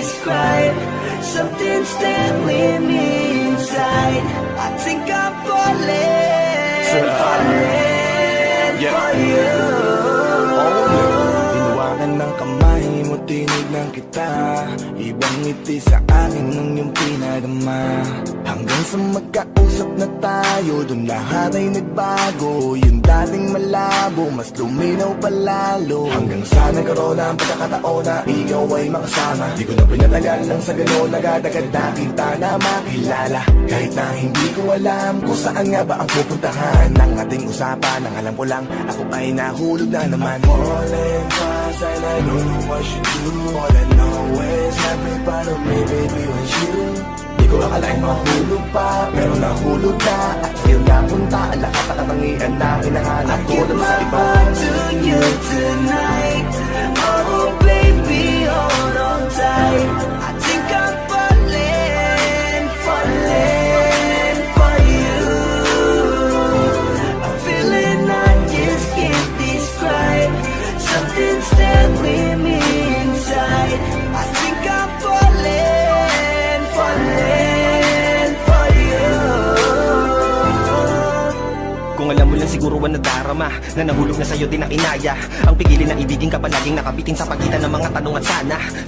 describe. Something's staring me inside. I think I'm falling for you. Hinawakan ng kamay mo, tinignan kita. Ibang ngiti sa akin ng iyong pinadama. Hanggang sa magkausap na tayo, dun lahat ay nagbago. Yung dating malabo, mas luminaw palalo. Hanggang sa nagkaroon na ang pagkakataon na ikaw ay makasama. Di ko na pinatagal lang sa gano'n, nagadagad na kita na makilala. Kahit na hindi ko alam kung saan nga ba ang pupuntahan ng ating usapan. Ang alam ko lang, ako ay nahulog na naman. Falling fast and I don't know what you do. All I know is every part of me, baby, was you. Di ko akalain mahulog pa, pero nahulog na. At ngayon napunta, ang lahat na katangian na hinahanap ko dun sa iba. I give my heart to you tonight. Oh baby, hold on tight. I think I'm falling for you. I'm feeling I just can't describe. Something's staring me inside. I think I'm falling for you. Kung alam mo lang siguro ang nadarama na nahulog na sa'yo din ang inaya. Ang pigilin na ibigin ka palaging nakabitin sa pagitan ng mga tanong at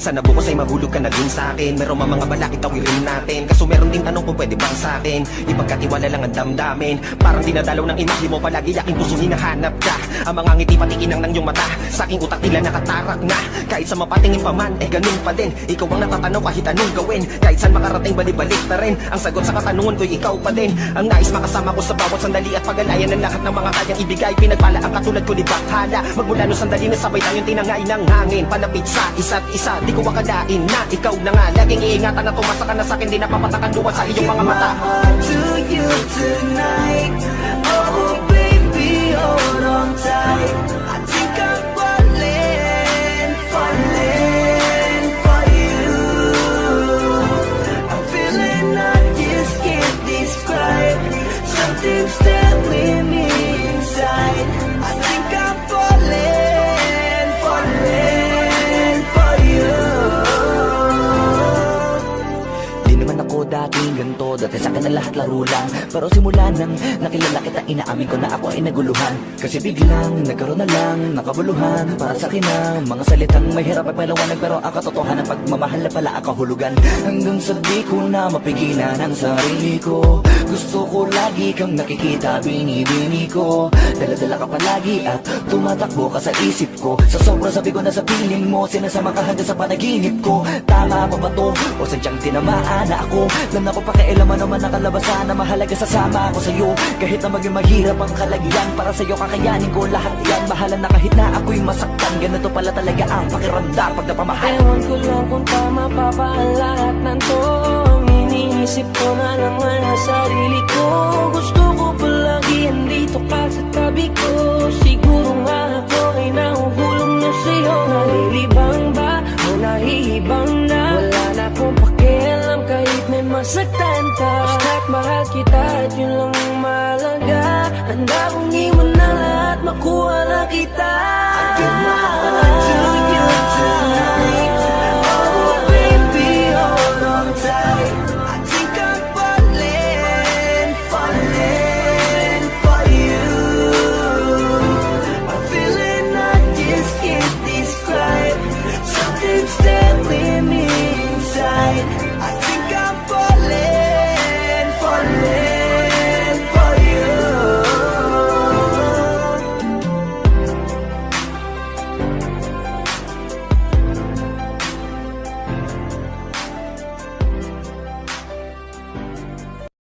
sana bukas ay mahulog ka na din sa'kin. Meron mga balakid tawirin natin, kaso meron ding tanong kung pwede bang sa'kin ipagkatiwala lang ang damdamin. Parang dinadalaw ng imahe mo, palagi aking puso hinahanap ka. Ang mga ngiti patikinang ng iyong mata, sa aking utak tila nakatarak na. Kahit sa mapatingin pa man, ganun pa din. Ikaw ang natatanaw kahit anong gawin. Kahit saan makarating, balibalik na rin. Ang sagot sa katanungan ko'y ikaw pa din. Ang nais makasama ko sa bawat sandali at pag-alayan ng lahat ng mga kayang ibigay. Pinagpala ang katulad ko ni Bakhala. Magmula no sandali na sabay tayong tinangay ng hangin. Palapit sa isa't isa, di ko akalain na ikaw na nga. Laging iingatan na tumasa ka na sa'kin, di napapatakan luwan sa iyong mga mata. To you tonight. Oh baby, hold on tight. I think I'm falling for you. I'm feeling I just can't describe. Something's staring me inside. I think I'm falling for you. Di naman ako dating ganito, dati sa akin na lahat laro lang. Pero simula nang nakilala kita, inaamin ko na ako ay naguluhan. Kasi biglang nagkaroon na lang nakabuluhan. Para sa akin ang mga salitang may hirap at palawanag, pero ang katotohanan pagmamahal na pala ang kahulugan. Hanggang sa di ko na mapigilan ang sarili ko. Gusto ko lagi kang nakikita, binibini ko. Dala-dala ka palagi at tumatakbo ka sa isip ko. Sa sobrang sabi ko na sa piling mo, sinasama ka hanggang sa panaginip ko. Tama pa ba to? O sadyang tinamaan na ako? Lang na ko pakialaman naman ang kalabasan na mahalaga, sasama ako sa'yo. Kahit na maging mahirap ang kalagyan, para sa'yo kakayanin ko lahat yan. Mahalan na kahit na ako'y masaktan, ganito pala talaga ang pakiramdam pag napamahal. Ewan ko lang kung tama pa ba ang lahat ng to. Iniisip ko na lang ang sarili ko. Gusto ko palagi andito ka sa tabi ko. Siguro nga ako ay nahuhulog na sa'yo. Nalilibang ba o nahihibang na? Wala na akong pakialam kahit may masaktan ka. Basta't mahal kita at yun lang ang mahalaga. Handa kong iwan na lahat, makuha na kita. I give my heart